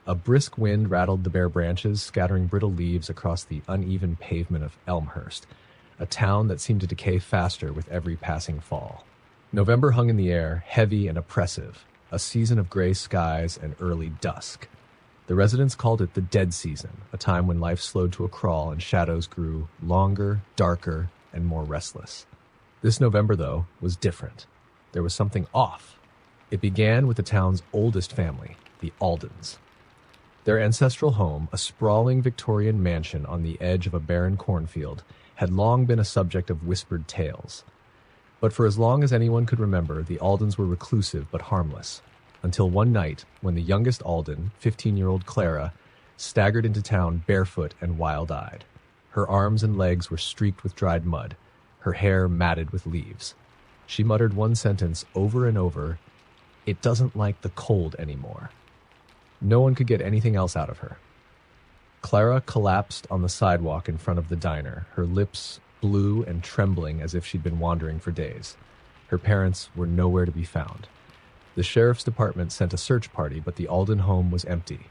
A brisk wind rattled the bare branches, scattering brittle leaves across the uneven pavement of Elmhurst, a town that seemed to decay faster with every passing fall. November hung in the air, heavy and oppressive, a season of gray skies and early dusk. The residents called it the dead season, a time when life slowed to a crawl and shadows grew longer, darker, and more restless. This November, though, was different. There was something off. It began with the town's oldest family, the Aldens. Their ancestral home, a sprawling Victorian mansion on the edge of a barren cornfield, had long been a subject of whispered tales. But for as long as anyone could remember, the Aldens were reclusive but harmless, until one night when the youngest Alden, 15-year-old Clara, staggered into town barefoot and wild-eyed. Her arms and legs were streaked with dried mud, her hair matted with leaves. She muttered one sentence over and over, "It doesn't like the cold anymore." No one could get anything else out of her. Clara collapsed on the sidewalk in front of the diner, her lips blue and trembling as if she'd been wandering for days. Her parents were nowhere to be found. The sheriff's department sent a search party, but the Alden home was empty.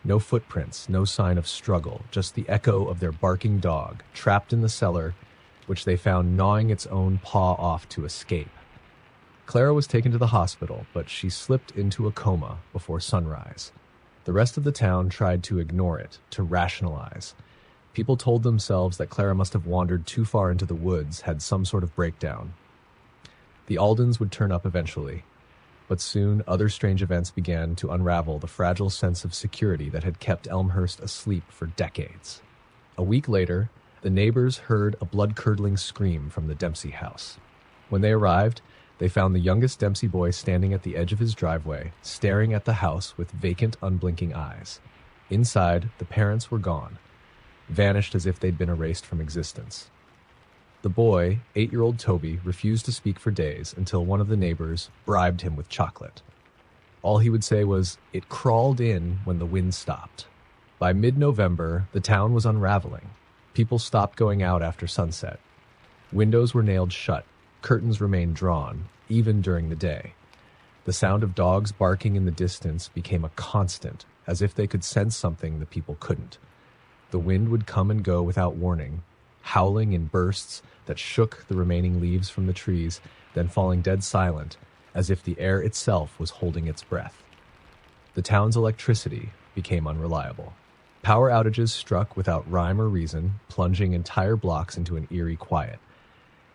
No footprints, no sign of struggle, just the echo of their barking dog, trapped in the cellar, which they found gnawing its own paw off to escape. Clara was taken to the hospital, but she slipped into a coma before sunrise. The rest of the town tried to ignore it, to rationalize. People told themselves that Clara must have wandered too far into the woods, had some sort of breakdown. The Aldens would turn up eventually, but soon other strange events began to unravel the fragile sense of security that had kept Elmhurst asleep for decades. A week later, the neighbors heard a blood-curdling scream from the Dempsey house. When they arrived, they found the youngest Dempsey boy standing at the edge of his driveway, staring at the house with vacant, unblinking eyes. Inside, the parents were gone, vanished as if they'd been erased from existence. The boy, 8-year-old Toby, refused to speak for days until one of the neighbors bribed him with chocolate. All he would say was, "It crawled in when the wind stopped." By mid-November, the town was unraveling. People stopped going out after sunset. Windows were nailed shut. Curtains remained drawn, even during the day. The sound of dogs barking in the distance became a constant, as if they could sense something the people couldn't. The wind would come and go without warning, howling in bursts that shook the remaining leaves from the trees, then falling dead silent, as if the air itself was holding its breath. The town's electricity became unreliable. Power outages struck without rhyme or reason, plunging entire blocks into an eerie quiet.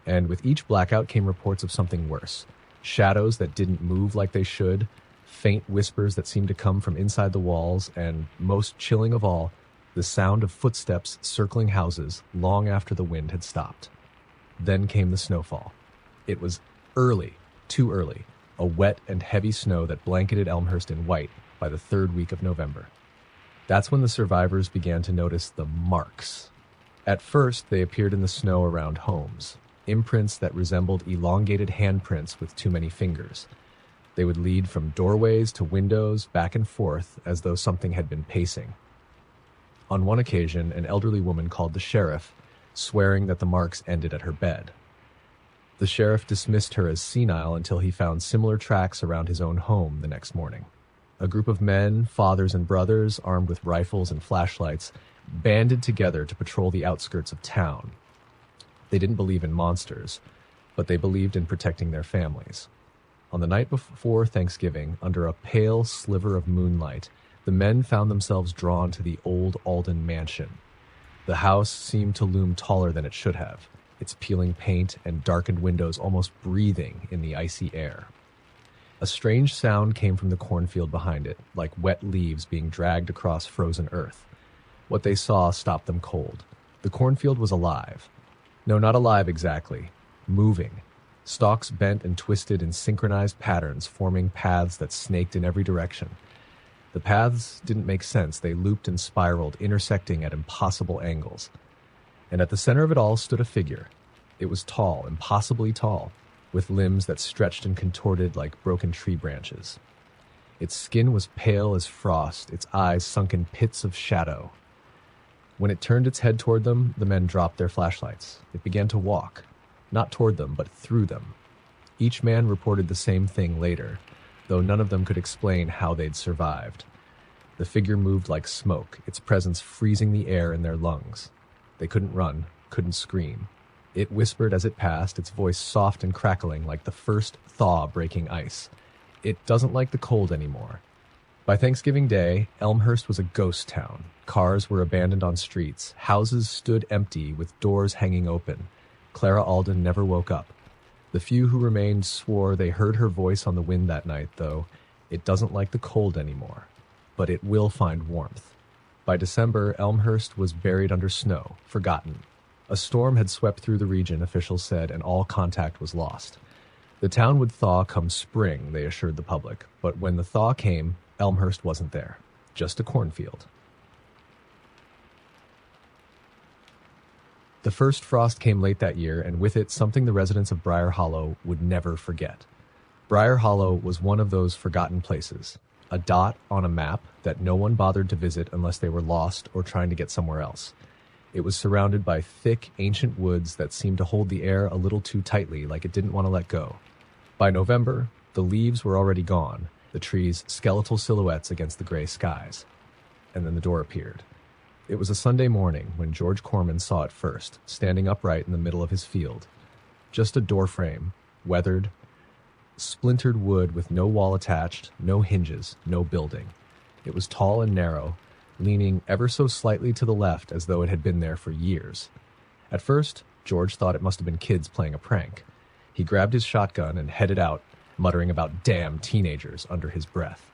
And with each blackout came reports of something worse. Shadows that didn't move like they should, faint whispers that seemed to come from inside the walls, and, most chilling of all, the sound of footsteps circling houses long after the wind had stopped. Then came the snowfall. It was early, too early, a wet and heavy snow that blanketed Elmhurst in white by the third week of November. That's when the survivors began to notice the marks. At first, they appeared in the snow around homes. Imprints that resembled elongated handprints with too many fingers. They would lead from doorways to windows, back and forth, as though something had been pacing. On one occasion, an elderly woman called the sheriff, swearing that the marks ended at her bed. The sheriff dismissed her as senile until he found similar tracks around his own home the next morning. A group of men, fathers and brothers, armed with rifles and flashlights, banded together to patrol the outskirts of town. They didn't believe in monsters, but they believed in protecting their families. On the night before Thanksgiving, under a pale sliver of moonlight, the men found themselves drawn to the old Alden mansion. The house seemed to loom taller than it should have, its peeling paint and darkened windows almost breathing in the icy air. A strange sound came from the cornfield behind it, like wet leaves being dragged across frozen earth. What they saw stopped them cold. The cornfield was alive. No, not alive exactly. Moving. Stalks bent and twisted in synchronized patterns, forming paths that snaked in every direction. The paths didn't make sense. They looped and spiraled, intersecting at impossible angles. And at the center of it all stood a figure. It was tall, impossibly tall, with limbs that stretched and contorted like broken tree branches. Its skin was pale as frost, its eyes sunk in pits of shadow. When it turned its head toward them, the men dropped their flashlights. It began to walk, not toward them, but through them. Each man reported the same thing later, though none of them could explain how they'd survived. The The figure moved like smoke, its presence freezing the air in their lungs. They couldn't run, couldn't scream. It whispered as it passed, its voice soft and crackling like the first thaw breaking ice. It doesn't like the cold anymore. By Thanksgiving Day, Elmhurst was a ghost town. Cars were abandoned on streets. Houses stood empty with doors hanging open. Clara Alden never woke up. The few who remained swore they heard her voice on the wind that night, though. It doesn't like the cold anymore, but it will find warmth. By December, Elmhurst was buried under snow, forgotten. A storm had swept through the region, officials said, and all contact was lost. The town would thaw come spring, they assured the public, but when the thaw came, Elmhurst wasn't there, just a cornfield. The first frost came late that year, and with it, something the residents of Briar Hollow would never forget. Briar Hollow was one of those forgotten places, a dot on a map that no one bothered to visit unless they were lost or trying to get somewhere else. It was surrounded by thick, ancient woods that seemed to hold the air a little too tightly, like it didn't want to let go. By November, the leaves were already gone, the trees skeletal silhouettes against the gray skies. And then the door appeared. It was a Sunday morning when George Corman saw it first, standing upright in the middle of his field. Just a door frame, weathered, splintered wood with no wall attached, no hinges, no building. It was tall and narrow, leaning ever so slightly to the left as though it had been there for years. At first, George thought it must have been kids playing a prank. He grabbed his shotgun and headed out, muttering about damn teenagers under his breath.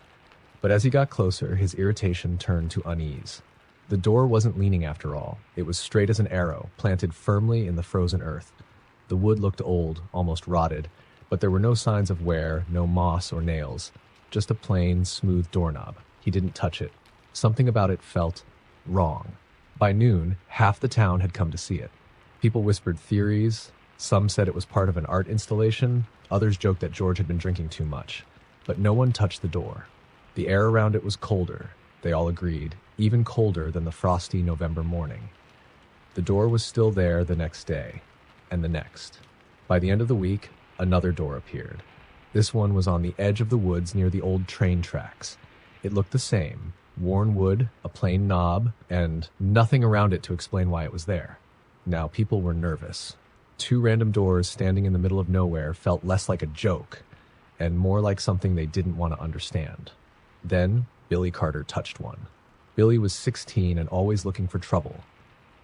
But as he got closer, his irritation turned to unease. The door wasn't leaning after all. It was straight as an arrow, planted firmly in the frozen earth. The wood looked old, almost rotted, but there were no signs of wear, no moss or nails, just a plain, smooth doorknob. He didn't touch it. Something about it felt wrong. By noon, half the town had come to see it. People whispered theories. Some said it was part of an art installation. Others joked that George had been drinking too much. But no one touched the door. The air around it was colder, they all agreed, even colder than the frosty November morning. The door was still there the next day, and the next. By the end of the week, another door appeared. This one was on the edge of the woods near the old train tracks. It looked the same, worn wood, a plain knob, and nothing around it to explain why it was there. Now people were nervous. Two random doors standing in the middle of nowhere felt less like a joke, and more like something they didn't want to understand. Then, Billy Carter touched one. Billy was 16 and always looking for trouble.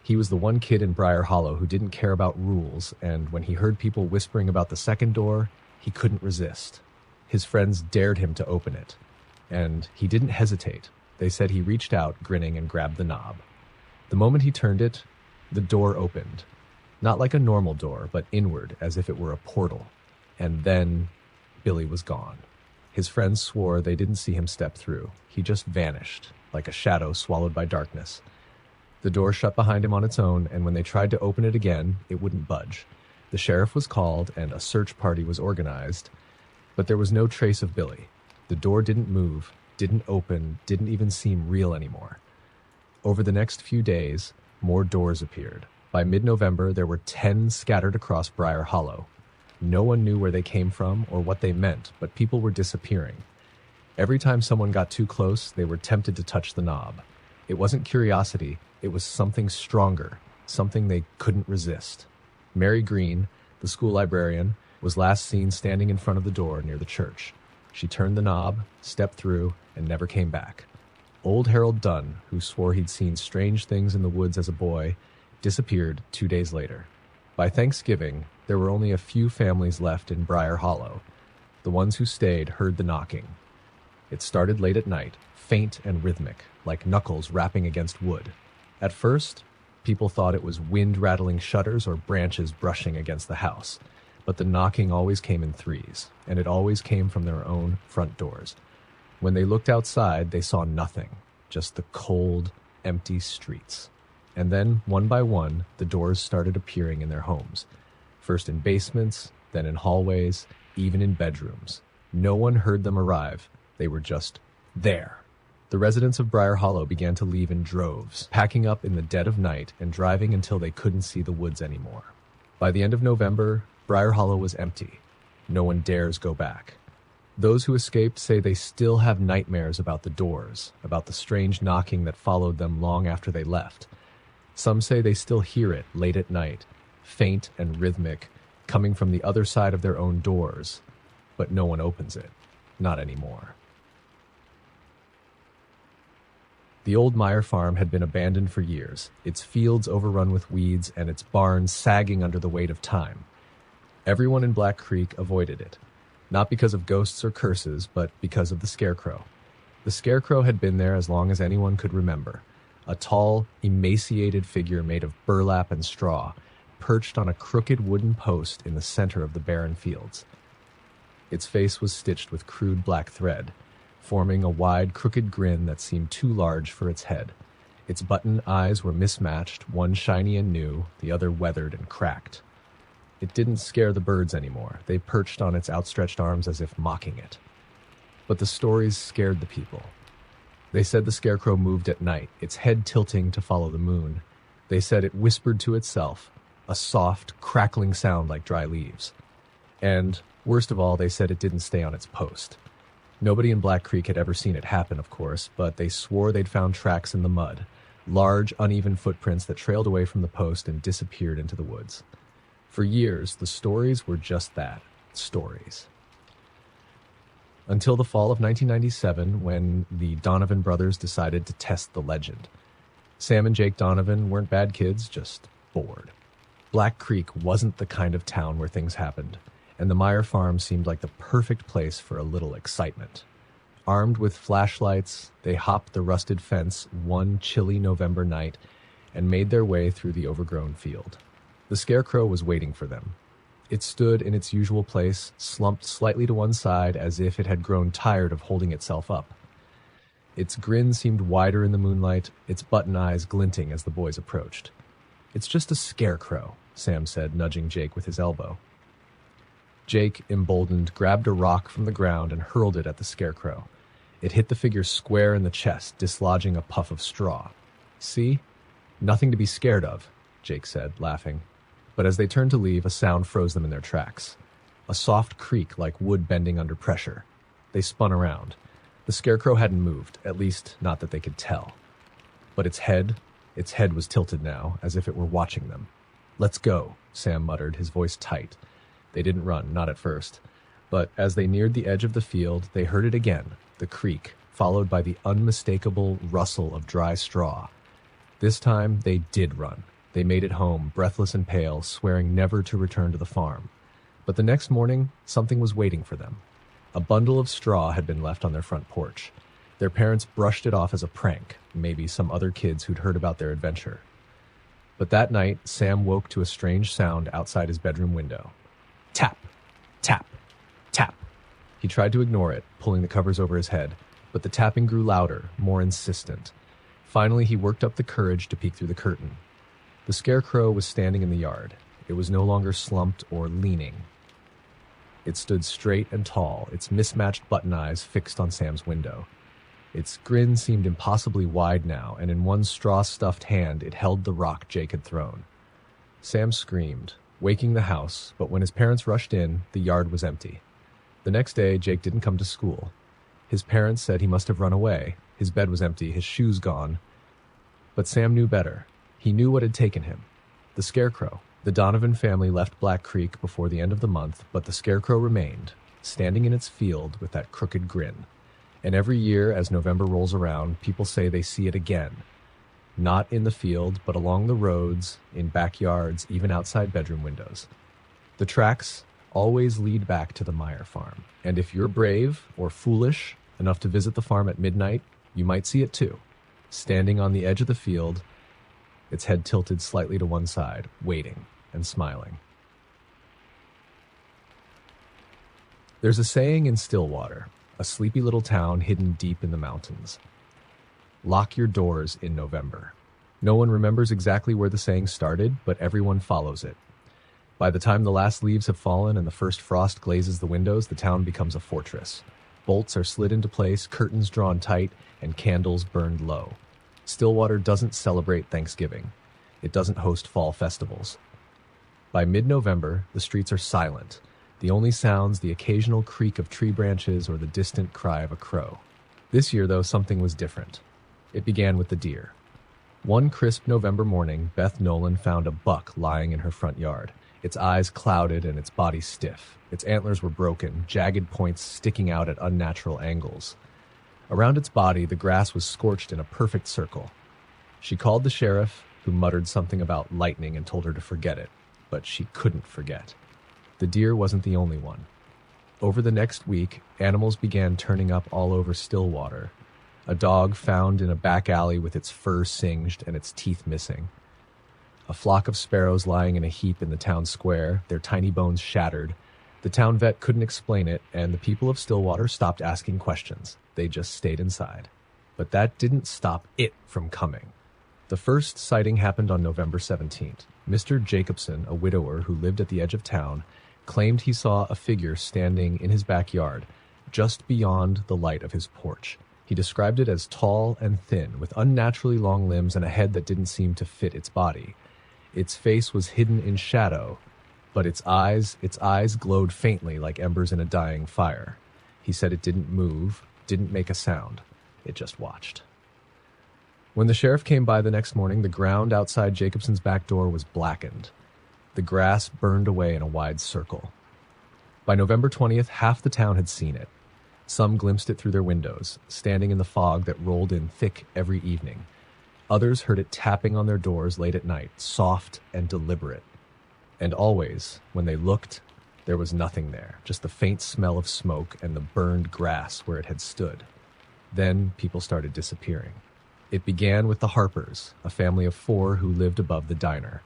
He was the one kid in Briar Hollow who didn't care about rules, and when he heard people whispering about the second door, he couldn't resist. His friends dared him to open it, and he didn't hesitate. They said he reached out, grinning, and grabbed the knob. The moment he turned it, the door opened. Not like a normal door, but inward, as if it were a portal. And then Billy was gone. His friends swore they didn't see him step through. He just vanished, like a shadow swallowed by darkness. The door shut behind him on its own, and when they tried to open it again, it wouldn't budge. The sheriff was called, and a search party was organized, but there was no trace of Billy. The door didn't move, didn't open, didn't even seem real anymore. Over the next few days, more doors appeared. By mid-November, there were 10 scattered across Briar Hollow. No one knew where they came from or what they meant, but people were disappearing. Every time someone got too close, they were tempted to touch the knob. It wasn't curiosity, it was something stronger, something they couldn't resist. Mary Green, the school librarian, was last seen standing in front of the door near the church. She turned the knob, stepped through, and never came back. Old Harold Dunn, who swore he'd seen strange things in the woods as a boy, disappeared 2 days later. By Thanksgiving, there were only a few families left in Briar Hollow. The ones who stayed heard the knocking. It started late at night, faint and rhythmic, like knuckles rapping against wood. At first, people thought it was wind rattling shutters or branches brushing against the house, but the knocking always came in threes, and it always came from their own front doors. When they looked outside, they saw nothing, just the cold, empty streets. And then, one by one, the doors started appearing in their homes. First in basements, then in hallways, even in bedrooms. No one heard them arrive. They were just there. The residents of Briar Hollow began to leave in droves, packing up in the dead of night and driving until they couldn't see the woods anymore. By the end of November, Briar Hollow was empty. No one dares go back. Those who escaped say they still have nightmares about the doors, about the strange knocking that followed them long after they left. Some say they still hear it late at night, faint and rhythmic, coming from the other side of their own doors, but no one opens it. Not anymore. The old Meyer farm had been abandoned for years, its fields overrun with weeds and its barns sagging under the weight of time. Everyone in Black Creek avoided it, not because of ghosts or curses, but because of the scarecrow. The scarecrow had been there as long as anyone could remember, a tall, emaciated figure made of burlap and straw, perched on a crooked wooden post in the center of the barren fields. Its face was stitched with crude black thread, forming a wide, crooked grin that seemed too large for its head. Its button eyes were mismatched, one shiny and new, the other weathered and cracked. It didn't scare the birds anymore. They perched on its outstretched arms as if mocking it. But the stories scared the people. They said the scarecrow moved at night, its head tilting to follow the moon. They said it whispered to itself, a soft, crackling sound like dry leaves. And, worst of all, they said it didn't stay on its post. Nobody in Black Creek had ever seen it happen, of course, but they swore they'd found tracks in the mud, large, uneven footprints that trailed away from the post and disappeared into the woods. For years, the stories were just that, stories. Until the fall of 1997, when the Donovan brothers decided to test the legend. Sam and Jake Donovan weren't bad kids, just bored. Black Creek wasn't the kind of town where things happened, and the Meyer farm seemed like the perfect place for a little excitement. Armed with flashlights, they hopped the rusted fence one chilly November night and made their way through the overgrown field. The scarecrow was waiting for them. It stood in its usual place, slumped slightly to one side as if it had grown tired of holding itself up. Its grin seemed wider in the moonlight, its button eyes glinting as the boys approached. "It's just a scarecrow," Sam said, nudging Jake with his elbow. Jake, emboldened, grabbed a rock from the ground and hurled it at the scarecrow. It hit the figure square in the chest, dislodging a puff of straw. "See? Nothing to be scared of," Jake said, laughing. But as they turned to leave, a sound froze them in their tracks. A soft creak like wood bending under pressure. They spun around. The scarecrow hadn't moved, at least not that they could tell. But its head was tilted now, as if it were watching them. "Let's go," Sam muttered, his voice tight. They didn't run, not at first. But as they neared the edge of the field, they heard it again, the creak, followed by the unmistakable rustle of dry straw. This time, they did run. They made it home, breathless and pale, swearing never to return to the farm. But the next morning, something was waiting for them. A bundle of straw had been left on their front porch. Their parents brushed it off as a prank, maybe some other kids who'd heard about their adventure. But that night, Sam woke to a strange sound outside his bedroom window. Tap, tap, tap. He tried to ignore it, pulling the covers over his head, but the tapping grew louder, more insistent. Finally, he worked up the courage to peek through the curtain. The scarecrow was standing in the yard. It was no longer slumped or leaning. It stood straight and tall, its mismatched button eyes fixed on Sam's window. Its grin seemed impossibly wide now, and in one straw-stuffed hand it held the rock Jake had thrown. Sam screamed, waking the house, but when his parents rushed in, the yard was empty. The next day, Jake didn't come to school. His parents said he must have run away. His bed was empty, his shoes gone. But Sam knew better. He knew what had taken him. The scarecrow. The Donovan family left Black Creek before the end of the month, but the scarecrow remained, standing in its field with that crooked grin. And every year, as November rolls around, people say they see it again. Not in the field, but along the roads, in backyards, even outside bedroom windows. The tracks always lead back to the Meyer farm. And if you're brave or foolish enough to visit the farm at midnight, you might see it too. Standing on the edge of the field, its head tilted slightly to one side, waiting and smiling. There's a saying in Stillwater, a sleepy little town hidden deep in the mountains. Lock your doors in November. No one remembers exactly where the saying started, but everyone follows it. By the time the last leaves have fallen and the first frost glazes the windows, the town becomes a fortress. Bolts are slid into place, curtains drawn tight, and candles burned low. Stillwater doesn't celebrate Thanksgiving. It doesn't host fall festivals. By mid-November, the streets are silent. The only sounds, the occasional creak of tree branches or the distant cry of a crow. This year, though, something was different. It began with the deer. One crisp November morning, Beth Nolan found a buck lying in her front yard, its eyes clouded and its body stiff. Its antlers were broken, jagged points sticking out at unnatural angles. Around its body, the grass was scorched in a perfect circle. She called the sheriff, who muttered something about lightning and told her to forget it, but she couldn't forget. The deer wasn't the only one. Over the next week, animals began turning up all over Stillwater. A dog found in a back alley with its fur singed and its teeth missing. A flock of sparrows lying in a heap in the town square, their tiny bones shattered. The town vet couldn't explain it, and the people of Stillwater stopped asking questions. They just stayed inside. But that didn't stop it from coming. The first sighting happened on November 17th. Mr. Jacobson, a widower who lived at the edge of town, claimed he saw a figure standing in his backyard, just beyond the light of his porch. He described it as tall and thin, with unnaturally long limbs and a head that didn't seem to fit its body. Its face was hidden in shadow, but its eyes glowed faintly like embers in a dying fire. He said it didn't move, didn't make a sound. It just watched. When the sheriff came by the next morning, the ground outside Jacobson's back door was blackened. The grass burned away in a wide circle. By November 20th, half the town had seen it. Some glimpsed it through their windows, standing in the fog that rolled in thick every evening. Others heard it tapping on their doors late at night, soft and deliberate. And always, when they looked, there was nothing there, just the faint smell of smoke and the burned grass where it had stood. Then people started disappearing. It began with the Harpers, a family of 4 who lived above the diner.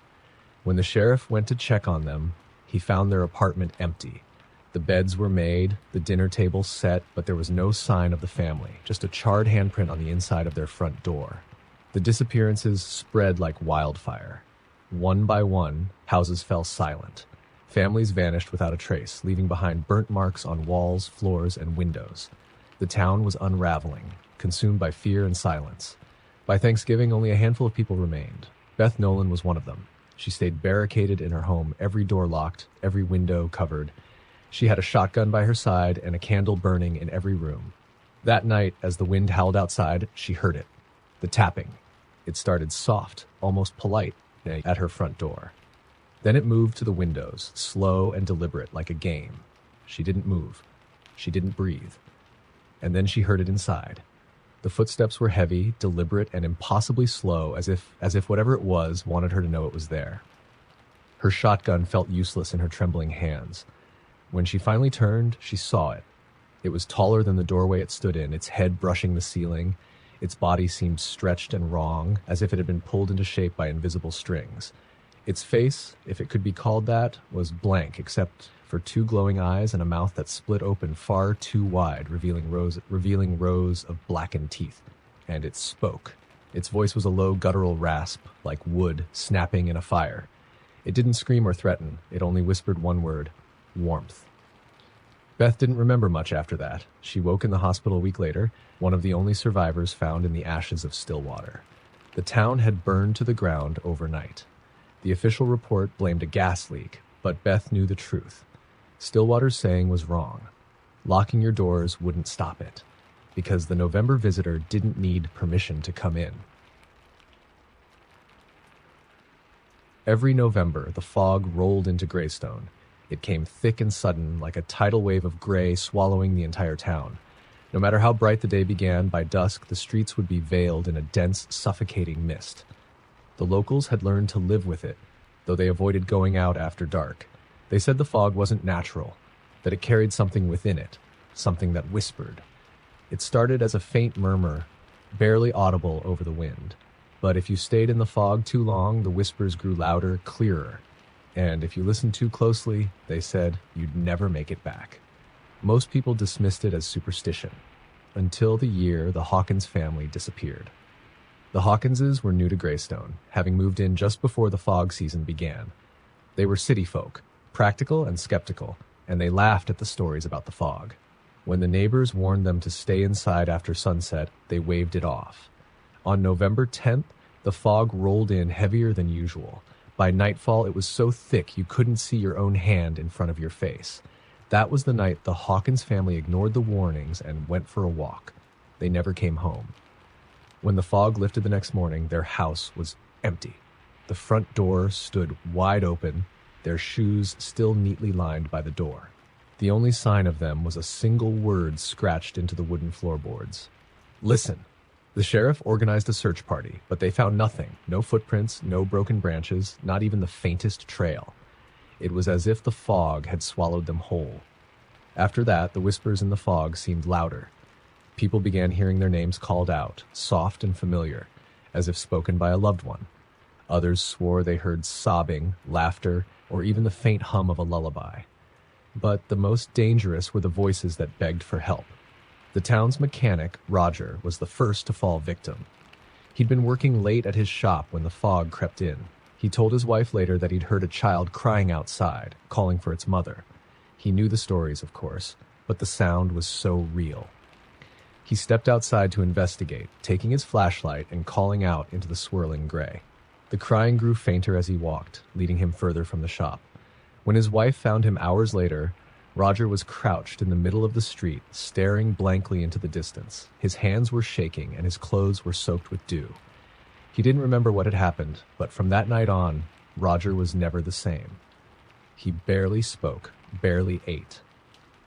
When the sheriff went to check on them, he found their apartment empty. The beds were made, the dinner table set, but there was no sign of the family, just a charred handprint on the inside of their front door. The disappearances spread like wildfire. One by one, houses fell silent. Families vanished without a trace, leaving behind burnt marks on walls, floors, and windows. The town was unraveling, consumed by fear and silence. By Thanksgiving, only a handful of people remained. Beth Nolan was one of them. She stayed barricaded in her home, every door locked, every window covered. She had a shotgun by her side and a candle burning in every room. That night, as the wind howled outside, she heard it. The tapping. It started soft, almost polite, at her front door. Then it moved to the windows, slow and deliberate, like a game. She didn't move. She didn't breathe. And then she heard it inside. The footsteps were heavy, deliberate, and impossibly slow, as if whatever it was wanted her to know it was there. Her shotgun felt useless in her trembling hands. When she finally turned, she saw it. It was taller than the doorway it stood in, its head brushing the ceiling. Its body seemed stretched and wrong, as if it had been pulled into shape by invisible strings. Its face, if it could be called that, was blank, except for 2 glowing eyes and a mouth that split open far too wide, revealing rows of blackened teeth. And it spoke. Its voice was a low guttural rasp, like wood snapping in a fire. It didn't scream or threaten. It only whispered one word: warmth. Beth didn't remember much after that. She woke in the hospital a week later, one of the only survivors found in the ashes of Stillwater. The town had burned to the ground overnight. The official report blamed a gas leak, but Beth knew the truth. Stillwater's saying was wrong. Locking your doors wouldn't stop it, because the November visitor didn't need permission to come in. Every November, the fog rolled into Greystone. It came thick and sudden, like a tidal wave of gray swallowing the entire town. No matter how bright the day began, by dusk the streets would be veiled in a dense, suffocating mist. The locals had learned to live with it, though they avoided going out after dark. They said the fog wasn't natural, that it carried something within it, something that whispered. It started as a faint murmur, barely audible over the wind. But if you stayed in the fog too long, the whispers grew louder, clearer. And if you listened too closely, they said you'd never make it back. Most people dismissed it as superstition, until the year the Hawkins family disappeared. The Hawkinses were new to Greystone, having moved in just before the fog season began. They were city folk, practical and skeptical, and they laughed at the stories about the fog. When the neighbors warned them to stay inside after sunset, they waved it off. On November 10th, the fog rolled in heavier than usual. By nightfall, it was so thick you couldn't see your own hand in front of your face. That was the night the Hawkins family ignored the warnings and went for a walk. They never came home. When the fog lifted the next morning, their house was empty. The front door stood wide open, their shoes still neatly lined by the door. The only sign of them was a single word scratched into the wooden floorboards. Listen. The sheriff organized a search party, but they found nothing. No footprints, no broken branches, not even the faintest trail. It was as if the fog had swallowed them whole. After that, the whispers in the fog seemed louder. People began hearing their names called out, soft and familiar, as if spoken by a loved one. Others swore they heard sobbing, laughter, or even the faint hum of a lullaby. But the most dangerous were the voices that begged for help. The town's mechanic, Roger, was the first to fall victim. He'd been working late at his shop when the fog crept in. He told his wife later that he'd heard a child crying outside, calling for its mother. He knew the stories, of course, but the sound was so real. He stepped outside to investigate, taking his flashlight and calling out into the swirling gray. The crying grew fainter as he walked, leading him further from the shop. When his wife found him hours later, Roger was crouched in the middle of the street, staring blankly into the distance. His hands were shaking and his clothes were soaked with dew. He didn't remember what had happened, but from that night on, Roger was never the same. He barely spoke, barely ate.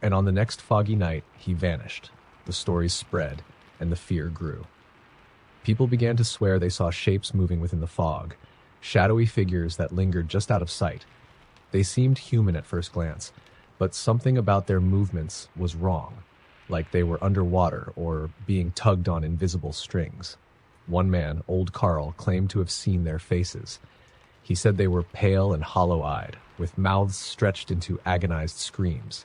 And on the next foggy night, he vanished. The stories spread, and the fear grew. People began to swear they saw shapes moving within the fog, shadowy figures that lingered just out of sight. They seemed human at first glance, but something about their movements was wrong, like they were underwater or being tugged on invisible strings. One man, Old Carl, claimed to have seen their faces. He said they were pale and hollow-eyed, with mouths stretched into agonized screams.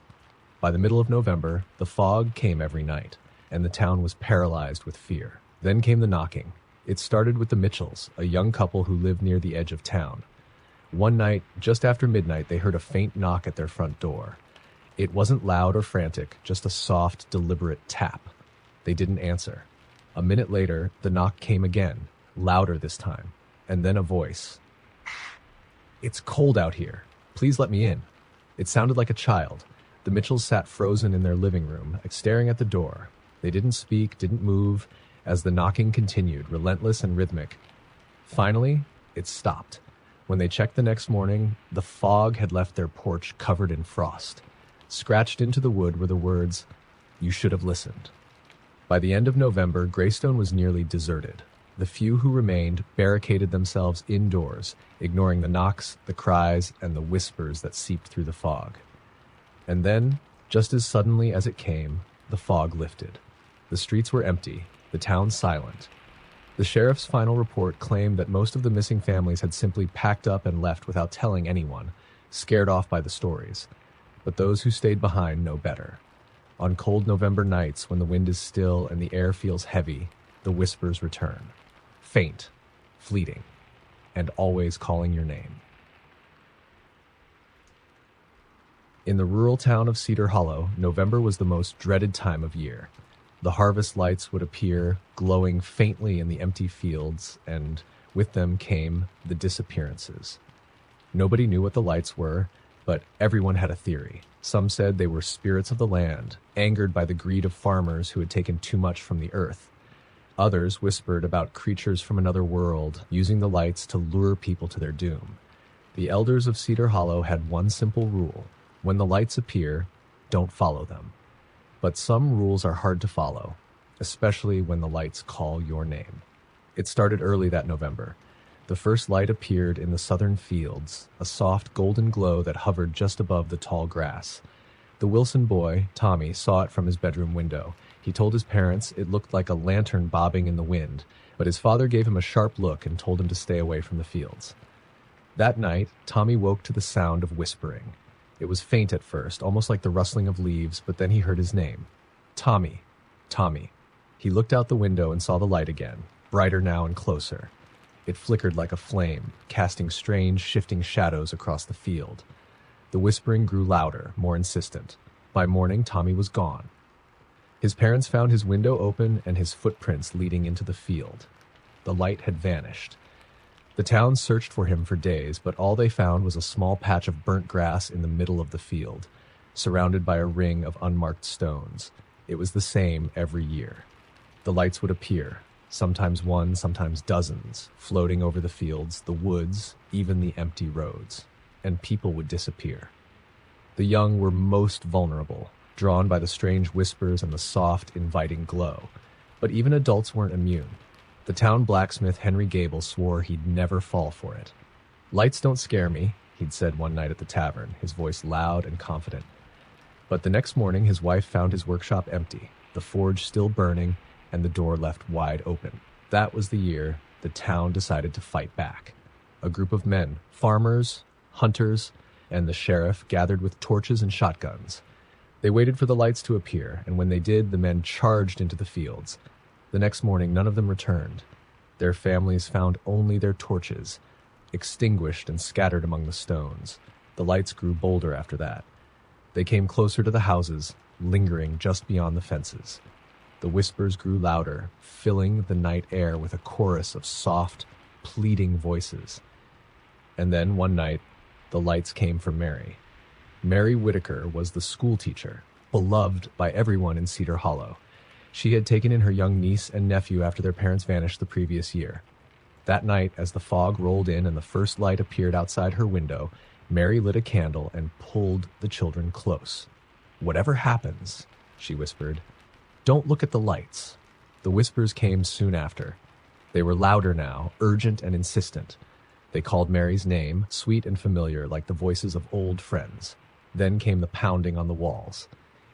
By the middle of November, the fog came every night, and the town was paralyzed with fear. Then came the knocking. It started with the Mitchells, a young couple who lived near the edge of town. One night, just after midnight, they heard a faint knock at their front door. It wasn't loud or frantic, just a soft, deliberate tap. They didn't answer. A minute later, the knock came again, louder this time, and then a voice. "It's cold out here. Please let me in." It sounded like a child. The Mitchells sat frozen in their living room, staring at the door. They didn't speak, didn't move, as the knocking continued, relentless and rhythmic. Finally, it stopped. When they checked the next morning, the fog had left their porch covered in frost. Scratched into the wood were the words, "You should have listened." By the end of November, Greystone was nearly deserted. The few who remained barricaded themselves indoors, ignoring the knocks, the cries, and the whispers that seeped through the fog. And then, just as suddenly as it came, the fog lifted. The streets were empty, the town silent. The sheriff's final report claimed that most of the missing families had simply packed up and left without telling anyone, scared off by the stories. But those who stayed behind know better. On cold November nights, when the wind is still and the air feels heavy, the whispers return. Faint, fleeting, and always calling your name. In the rural town of Cedar Hollow, November was the most dreaded time of year. The harvest lights would appear, glowing faintly in the empty fields, and with them came the disappearances. Nobody knew what the lights were, but everyone had a theory. Some said they were spirits of the land, angered by the greed of farmers who had taken too much from the earth. Others whispered about creatures from another world, using the lights to lure people to their doom. The elders of Cedar Hollow had one simple rule: when the lights appear, don't follow them. But some rules are hard to follow, especially when the lights call your name. It started early that November. The first light appeared in the southern fields, a soft golden glow that hovered just above the tall grass. The Wilson boy, Tommy, saw it from his bedroom window. He told his parents it looked like a lantern bobbing in the wind, but his father gave him a sharp look and told him to stay away from the fields. That night, Tommy woke to the sound of whispering. It was faint at first, almost like the rustling of leaves, but then he heard his name. Tommy. Tommy. He looked out the window and saw the light again, brighter now and closer. It flickered like a flame, casting strange, shifting shadows across the field. The whispering grew louder, more insistent. By morning, Tommy was gone. His parents found his window open and his footprints leading into the field. The light had vanished. The town searched for him for days, but all they found was a small patch of burnt grass in the middle of the field. surrounded by a ring of unmarked stones. It was the same every year. The lights would appear, sometimes one, sometimes dozens, floating over the fields, the woods, even the empty roads, and people would disappear. The young were most vulnerable, drawn by the strange whispers and the soft, inviting glow. But even adults weren't immune. The town blacksmith Henry Gable swore he'd never fall for it. "Lights don't scare me," he'd said one night at the tavern, his voice loud and confident. But the next morning his wife found his workshop empty, the forge still burning, and the door left wide open. That was the year the town decided to fight back. A group of men, farmers, hunters, and the sheriff gathered with torches and shotguns. They waited for the lights to appear, and when they did, the men charged into the fields. The next morning, none of them returned. Their families found only their torches, extinguished and scattered among the stones. The lights grew bolder after that. They came closer to the houses, lingering just beyond the fences. The whispers grew louder, filling the night air with a chorus of soft, pleading voices. And then, one night, the lights came for Mary. Mary Whitaker was the school teacher, beloved by everyone in Cedar Hollow. She had taken in her young niece and nephew after their parents vanished the previous year. That night, as the fog rolled in and the first light appeared outside her window, Mary lit a candle and pulled the children close. "Whatever happens," she whispered, "don't look at the lights." The whispers came soon after. They were louder now, urgent and insistent. They called Mary's name, sweet and familiar, like the voices of old friends. Then came the pounding on the walls.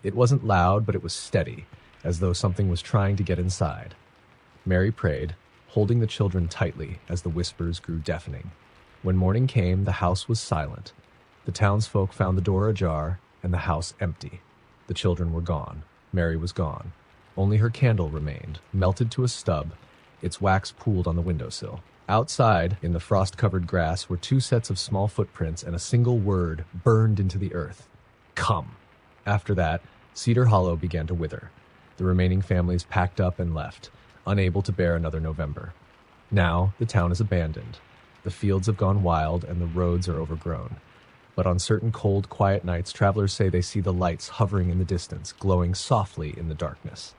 It wasn't loud, but it was steady, as though something was trying to get inside. Mary prayed, holding the children tightly as the whispers grew deafening. When morning came, the house was silent. The townsfolk found the door ajar and the house empty. The children were gone. Mary was gone. Only her candle remained, melted to a stub, its wax pooled on the windowsill. Outside, in the frost-covered grass, were two sets of small footprints and a single word burned into the earth: "Come." After that, Cedar Hollow began to wither. The remaining families packed up and left, unable to bear another November. Now, the town is abandoned. The fields have gone wild and the roads are overgrown. But on certain cold, quiet nights, travelers say they see the lights hovering in the distance, glowing softly in the darkness.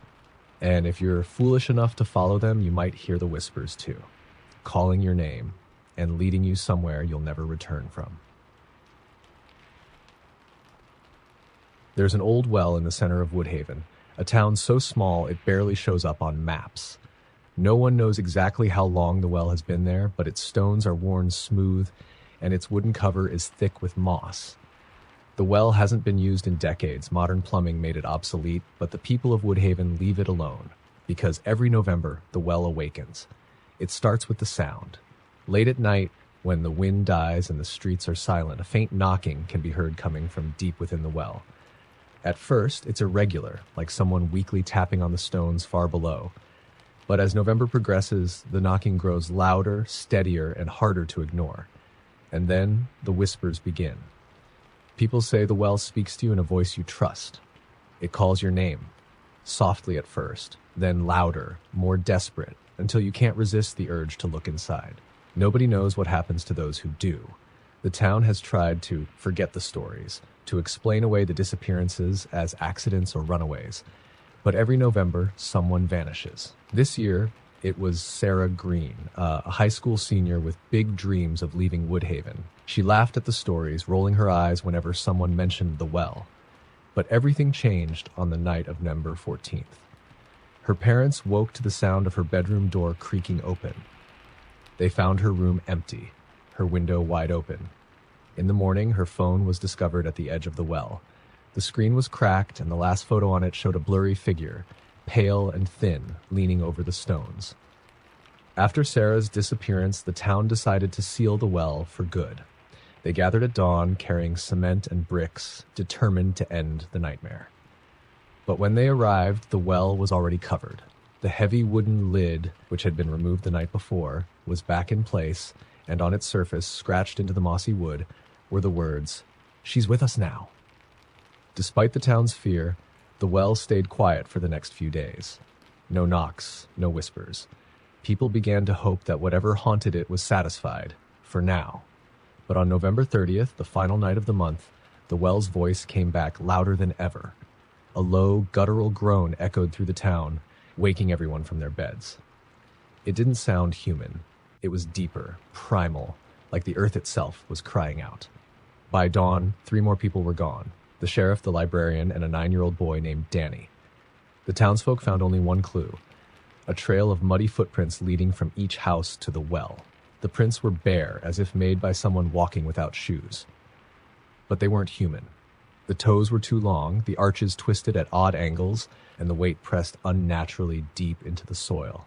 And if you're foolish enough to follow them, you might hear the whispers too, calling your name and leading you somewhere you'll never return from. There's an old well in the center of Woodhaven, a town so small it barely shows up on maps. No one knows exactly how long the well has been there, but its stones are worn smooth and its wooden cover is thick with moss. The well hasn't been used in decades. Modern plumbing made it obsolete, but the people of Woodhaven leave it alone, because every November the well awakens. It starts with the sound. Late at night, when the wind dies and the streets are silent, a faint knocking can be heard coming from deep within the well. At first, it's irregular, like someone weakly tapping on the stones far below. But as November progresses, the knocking grows louder, steadier, and harder to ignore. And then the whispers begin. People say the well speaks to you in a voice you trust. It calls your name, softly at first, then louder, more desperate, until you can't resist the urge to look inside. Nobody knows what happens to those who do. The town has tried to forget the stories, to explain away the disappearances as accidents or runaways. But every November, someone vanishes. This year, it was Sarah Green, a high school senior with big dreams of leaving Woodhaven. She laughed at the stories, rolling her eyes whenever someone mentioned the well. But everything changed on the night of November 14th. Her parents woke to the sound of her bedroom door creaking open. They found her room empty, her window wide open. In the morning, her phone was discovered at the edge of the well. The screen was cracked, and the last photo on it showed a blurry figure, pale and thin, leaning over the stones. After Sarah's disappearance, the town decided to seal the well for good. They gathered at dawn, carrying cement and bricks, determined to end the nightmare. But when they arrived, the well was already covered. The heavy wooden lid, which had been removed the night before, was back in place, and on its surface, scratched into the mossy wood, were the words, "She's with us now." Despite the town's fear, the well stayed quiet for the next few days. No knocks, no whispers. People began to hope that whatever haunted it was satisfied, for now. But on November 30th, the final night of the month, the the well's voice came back louder than ever. A low, guttural groan echoed through the town, waking everyone from their beds. It didn't sound human. It was deeper, primal, like the earth itself was crying out. By dawn, 3 more people were gone: the sheriff, the librarian, and a 9-year-old boy named Danny. The townsfolk found only one clue: a trail of muddy footprints leading from each house to the well. The prints were bare, as if made by someone walking without shoes. But they weren't human. The toes were too long, the arches twisted at odd angles, and the weight pressed unnaturally deep into the soil.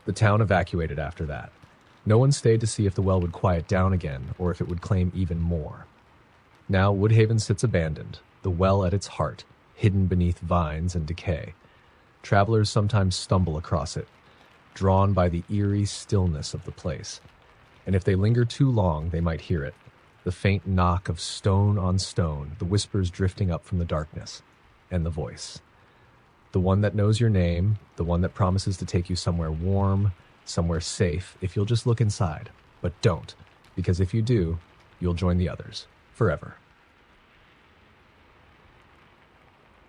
The town evacuated after that. No one stayed to see if the well would quiet down again, or if it would claim even more. Now Woodhaven sits abandoned, the well at its heart, hidden beneath vines and decay. Travelers sometimes stumble across it, drawn by the eerie stillness of the place. And if they linger too long, they might hear it: the faint knock of stone on stone, the whispers drifting up from the darkness, and the voice. The one that knows your name, the one that promises to take you somewhere warm, somewhere safe, if you'll just look inside. But don't, because if you do, you'll join the others, forever.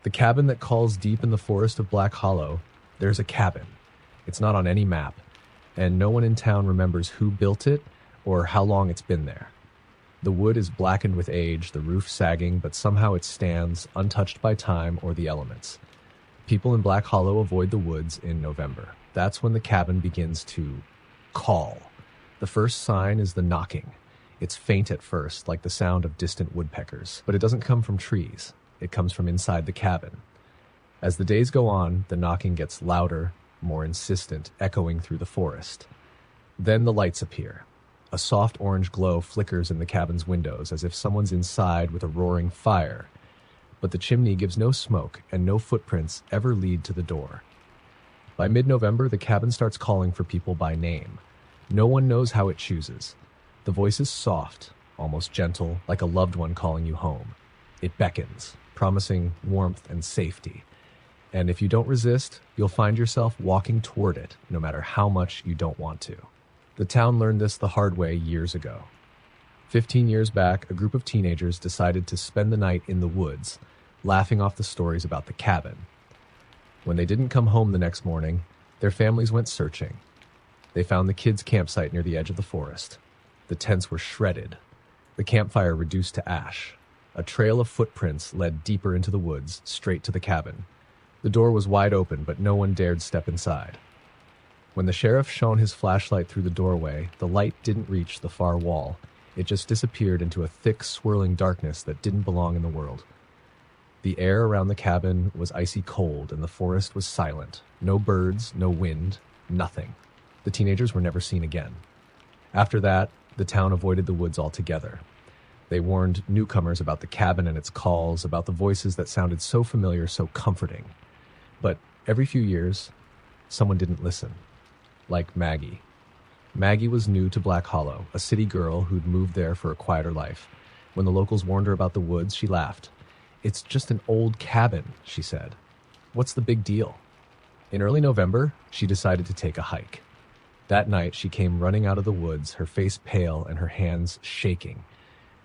The cabin that calls deep in the forest of Black Hollow, there's a cabin. It's not on any map, and no one in town remembers who built it or how long it's been there. The wood is blackened with age, the roof sagging, but somehow it stands, untouched by time or the elements. People in Black Hollow avoid the woods in November. That's when the cabin begins to call. The first sign is the knocking. It's faint at first, like the sound of distant woodpeckers, but it doesn't come from trees. It comes from inside the cabin. As the days go on, the knocking gets louder, more insistent, echoing through the forest. Then the lights appear. A soft orange glow flickers in the cabin's windows, as if someone's inside with a roaring fire. But the chimney gives no smoke, and no footprints ever lead to the door. By mid-November, the cabin starts calling for people by name. No one knows how it chooses. The voice is soft, almost gentle, like a loved one calling you home. It beckons, promising warmth and safety. And if you don't resist, you'll find yourself walking toward it, no matter how much you don't want to. The town learned this the hard way years ago. 15 years back, a group of teenagers decided to spend the night in the woods, laughing off the stories about the cabin. When they didn't come home the next morning, their families went searching. They found the kids' campsite near the edge of the forest. The tents were shredded, the campfire reduced to ash. A trail of footprints led deeper into the woods, straight to the cabin. The door was wide open, but no one dared step inside. When the sheriff shone his flashlight through the doorway, the light didn't reach the far wall. It just disappeared into a thick, swirling darkness that didn't belong in the world. The air around the cabin was icy cold, and the forest was silent. No birds, no wind, nothing. The teenagers were never seen again. After that, the town avoided the woods altogether. They warned newcomers about the cabin and its calls, about the voices that sounded so familiar, so comforting. But every few years, someone didn't listen. Like Maggie. Maggie was new to Black Hollow, a city girl who'd moved there for a quieter life. When the locals warned her about the woods, she laughed. "It's just an old cabin," she said. "What's the big deal?" In early November, she decided to take a hike. That night, she came running out of the woods, her face pale and her hands shaking.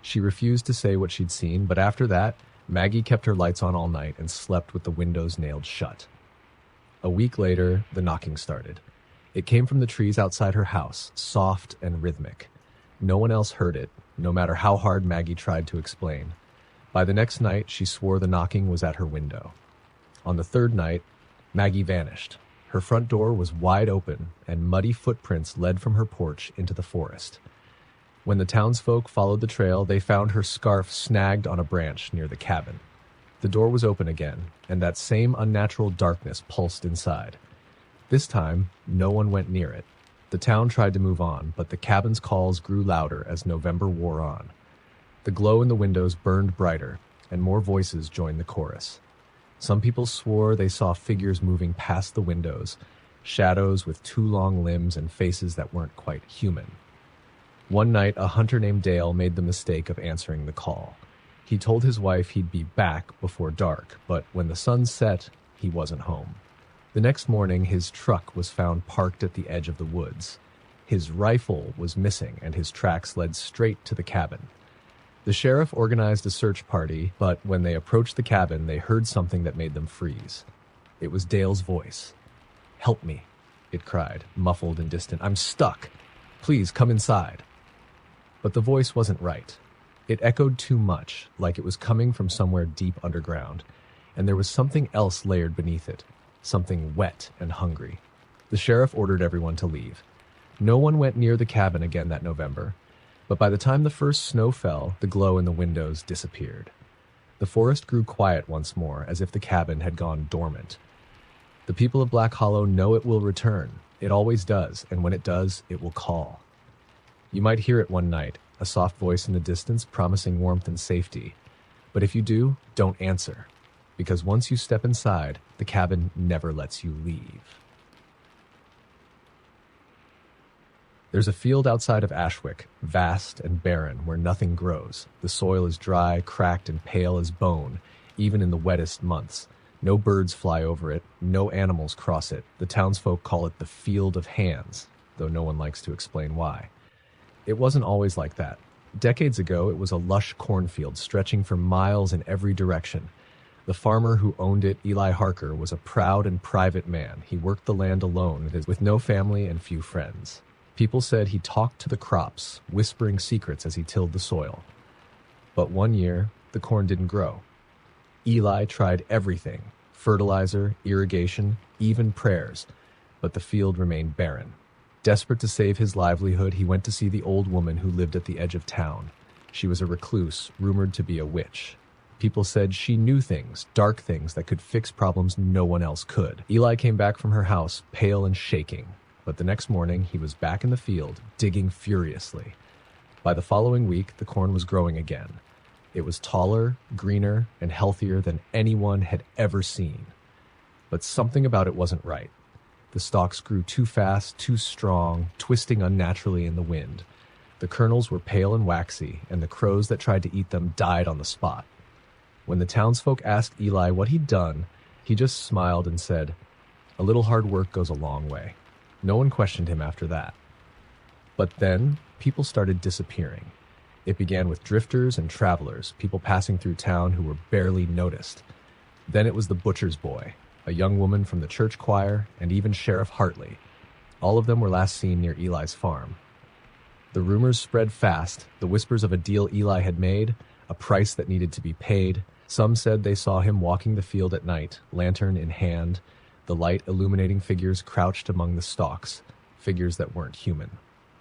She refused to say what she'd seen, but after that, Maggie kept her lights on all night and slept with the windows nailed shut. A week later, the knocking started. It came from the trees outside her house, soft and rhythmic. No one else heard it, no matter how hard Maggie tried to explain. By the next night, she swore the knocking was at her window. On the third night, Maggie vanished. Her front door was wide open, and muddy footprints led from her porch into the forest. When the townsfolk followed the trail, they found her scarf snagged on a branch near the cabin. The door was open again, and that same unnatural darkness pulsed inside. This time, no one went near it. The town tried to move on, but the cabin's calls grew louder as November wore on. The glow in the windows burned brighter, and more voices joined the chorus. Some people swore they saw figures moving past the windows, shadows with too long limbs and faces that weren't quite human. One night, a hunter named Dale made the mistake of answering the call. He told his wife he'd be back before dark, but when the sun set, he wasn't home. The next morning, his truck was found parked at the edge of the woods. His rifle was missing, and his tracks led straight to the cabin. The sheriff organized a search party, but when they approached the cabin, they heard something that made them freeze. It was Dale's voice. "Help me," it cried, muffled and distant. "I'm stuck. Please come inside." But the voice wasn't right. It echoed too much, like it was coming from somewhere deep underground, and there was something else layered beneath it, something wet and hungry. The sheriff ordered everyone to leave. No one went near the cabin again that November, but by the time the first snow fell, the glow in the windows disappeared. The forest grew quiet once more, as if the cabin had gone dormant. The people of Black Hollow know it will return. It always does, and when it does, it will call. You might hear it one night, a soft voice in the distance promising warmth and safety. But if you do, don't answer, because once you step inside, the cabin never lets you leave. There's a field outside of Ashwick, vast and barren, where nothing grows. The soil is dry, cracked, and pale as bone, even in the wettest months. No birds fly over it, no animals cross it. The townsfolk call it the Field of Hands, though no one likes to explain why. It wasn't always like that. Decades ago, it was a lush cornfield stretching for miles in every direction. The farmer who owned it, Eli Harker, was a proud and private man. He worked the land alone, with no family and few friends. People said he talked to the crops, whispering secrets as he tilled the soil. But one year, the corn didn't grow. Eli tried everything: fertilizer, irrigation, even prayers, but the field remained barren. Desperate to save his livelihood, he went to see the old woman who lived at the edge of town. She was a recluse, rumored to be a witch. People said she knew things, dark things, that could fix problems no one else could. Eli came back from her house, pale and shaking. But the next morning, he was back in the field, digging furiously. By the following week, the corn was growing again. It was taller, greener, and healthier than anyone had ever seen. But something about it wasn't right. The stalks grew too fast, too strong, twisting unnaturally in the wind. The kernels were pale and waxy, and the crows that tried to eat them died on the spot. When the townsfolk asked Eli what he'd done, he just smiled and said, "A little hard work goes a long way." No one questioned him after that. But then, people started disappearing. It began with drifters and travelers, people passing through town who were barely noticed. Then it was the butcher's boy, a young woman from the church choir, and even Sheriff Hartley. All of them were last seen near Eli's farm. The rumors spread fast, the whispers of a deal Eli had made, a price that needed to be paid. Some said they saw him walking the field at night, lantern in hand, the light illuminating figures crouched among the stalks, figures that weren't human.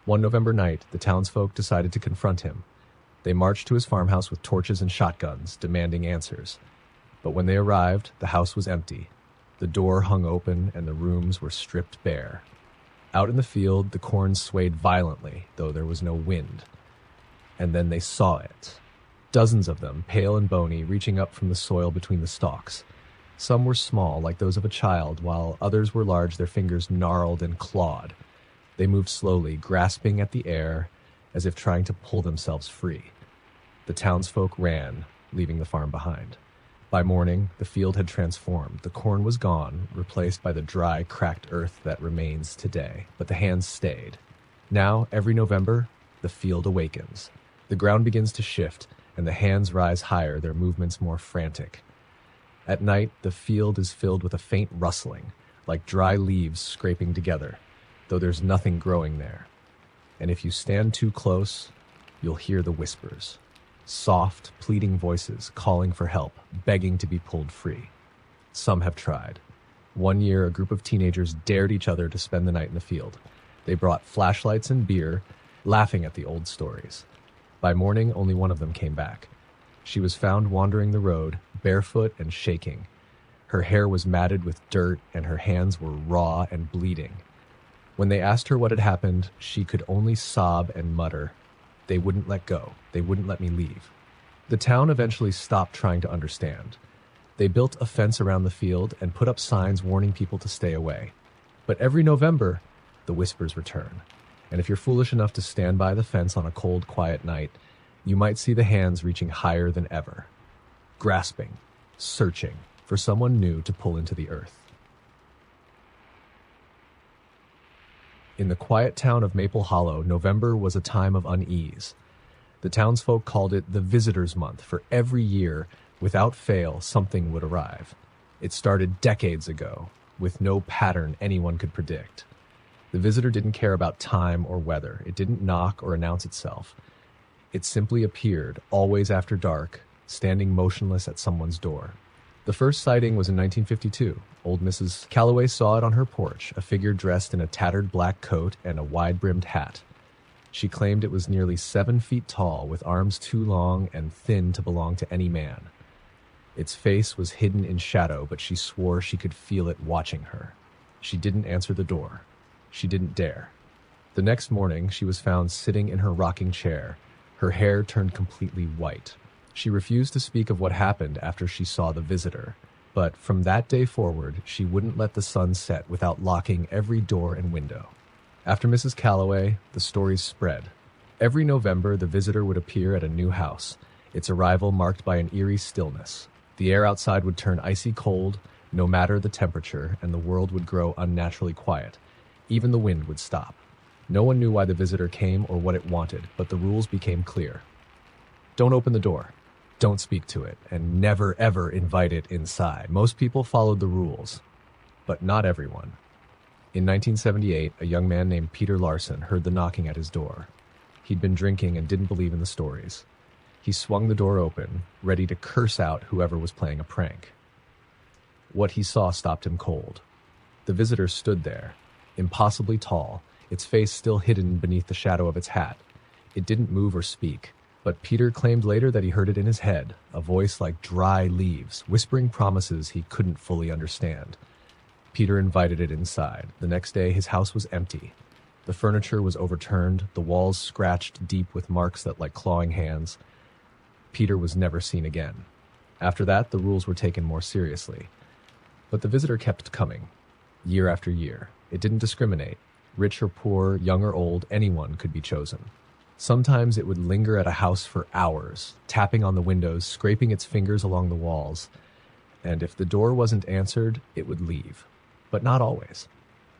One November night, the townsfolk decided to confront him. They marched to his farmhouse with torches and shotguns, demanding answers. But when they arrived, the house was empty. The door hung open and the rooms were stripped bare. Out in the field, the corn swayed violently, though there was no wind. And then they saw it. Dozens of them, pale and bony, reaching up from the soil between the stalks. Some were small, like those of a child, while others were large, their fingers gnarled and clawed. They moved slowly, grasping at the air, as if trying to pull themselves free. The townsfolk ran, leaving the farm behind. By morning, the field had transformed. The corn was gone, replaced by the dry, cracked earth that remains today. But the hands stayed. Now, every November, the field awakens. The ground begins to shift, and the hands rise higher, their movements more frantic. At night, the field is filled with a faint rustling, like dry leaves scraping together, though there's nothing growing there. And if you stand too close, you'll hear the whispers. Soft, pleading voices calling for help, begging to be pulled free. Some have tried. One year, a group of teenagers dared each other to spend the night in the field. They brought flashlights and beer, laughing at the old stories. By morning, only one of them came back. She was found wandering the road, barefoot and shaking. Her hair was matted with dirt, and her hands were raw and bleeding. When they asked her what had happened, she could only sob and mutter, "They wouldn't let go. They wouldn't let me leave." The town eventually stopped trying to understand. They built a fence around the field and put up signs warning people to stay away. But every November, the whispers return. And if you're foolish enough to stand by the fence on a cold, quiet night, you might see the hands reaching higher than ever, grasping, searching for someone new to pull into the earth. In the quiet town of Maple Hollow, November was a time of unease. The townsfolk called it the Visitor's Month, for every year, without fail, something would arrive. It started decades ago, with no pattern anyone could predict. The visitor didn't care about time or weather. It didn't knock or announce itself. It simply appeared, always after dark, standing motionless at someone's door. The first sighting was in 1952. Old Mrs. Calloway saw it on her porch, a figure dressed in a tattered black coat and a wide-brimmed hat. She claimed it was nearly 7 feet tall, with arms too long and thin to belong to any man. Its face was hidden in shadow, but she swore she could feel it watching her. She didn't answer the door. She didn't dare. The next morning, she was found sitting in her rocking chair, her hair turned completely white. She refused to speak of what happened after she saw the visitor, but from that day forward, she wouldn't let the sun set without locking every door and window. After Mrs. Calloway, the stories spread. Every November, the visitor would appear at a new house, its arrival marked by an eerie stillness. The air outside would turn icy cold, no matter the temperature, and the world would grow unnaturally quiet. Even the wind would stop. No one knew why the visitor came or what it wanted, but the rules became clear. Don't open the door. Don't speak to it, and never ever invite it inside. Most people followed the rules, but not everyone. In 1978, a young man named Peter Larson heard the knocking at his door. He'd been drinking and didn't believe in the stories. He swung the door open, ready to curse out whoever was playing a prank. What he saw stopped him cold. The visitor stood there, impossibly tall, its face still hidden beneath the shadow of its hat. It didn't move or speak, but Peter claimed later that he heard it in his head, a voice like dry leaves, whispering promises he couldn't fully understand. Peter invited it inside. The next day, his house was empty. The furniture was overturned, the walls scratched deep with marks that like clawing hands. Peter was never seen again. After that, the rules were taken more seriously. But the visitor kept coming, year after year. It didn't discriminate. Rich or poor, young or old, anyone could be chosen. Sometimes it would linger at a house for hours, tapping on the windows, scraping its fingers along the walls. And if the door wasn't answered, it would leave. But not always.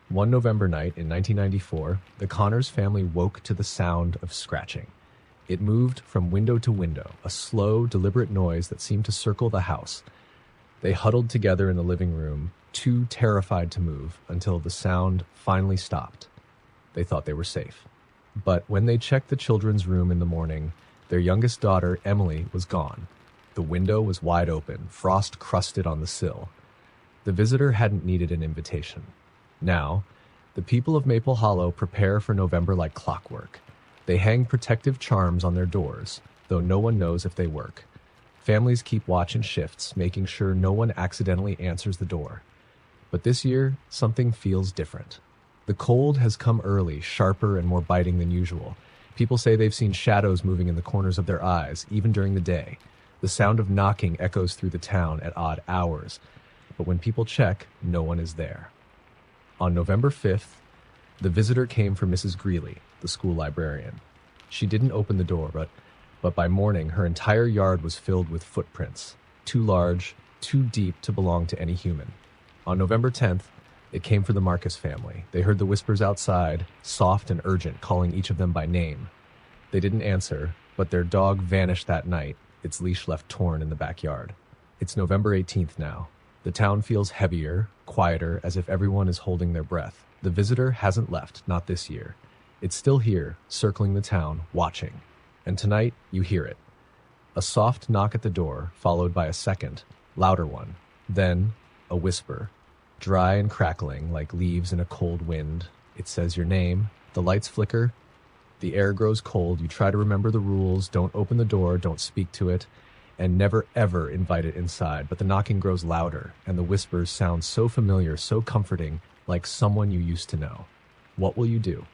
One November night in 1994, the Connors family woke to the sound of scratching. It moved from window to window, a slow, deliberate noise that seemed to circle the house. They huddled together in the living room, too terrified to move, until the sound finally stopped. They thought they were safe. But when they checked the children's room in the morning, their youngest daughter, Emily, was gone. The window was wide open, frost crusted on the sill. The visitor hadn't needed an invitation. Now, the people of Maple Hollow prepare for November like clockwork. They hang protective charms on their doors, though no one knows if they work. Families keep watch in shifts, making sure no one accidentally answers the door. But this year, something feels different. The cold has come early, sharper and more biting than usual. People say they've seen shadows moving in the corners of their eyes, even during the day. The sound of knocking echoes through the town at odd hours. But when people check, no one is there. On November 5th, the visitor came for Mrs. Greeley, the school librarian. She didn't open the door, but by morning, her entire yard was filled with footprints, too large, too deep to belong to any human. On November 10th, it came for the Marcus family. They heard the whispers outside, soft and urgent, calling each of them by name. They didn't answer, but their dog vanished that night, its leash left torn in the backyard. It's November 18th now. The town feels heavier, quieter, as if everyone is holding their breath. The visitor hasn't left, not this year. It's still here, circling the town, watching. And tonight, you hear it. A soft knock at the door, followed by a second, louder one. Then, a whisper. Dry and crackling, like leaves in a cold wind. It says your name. The lights flicker. The air grows cold. You try to remember the rules. Don't open the door. Don't speak to it. And never, ever invite it inside. But the knocking grows louder, and the whispers sound so familiar, so comforting, like someone you used to know. What will you do?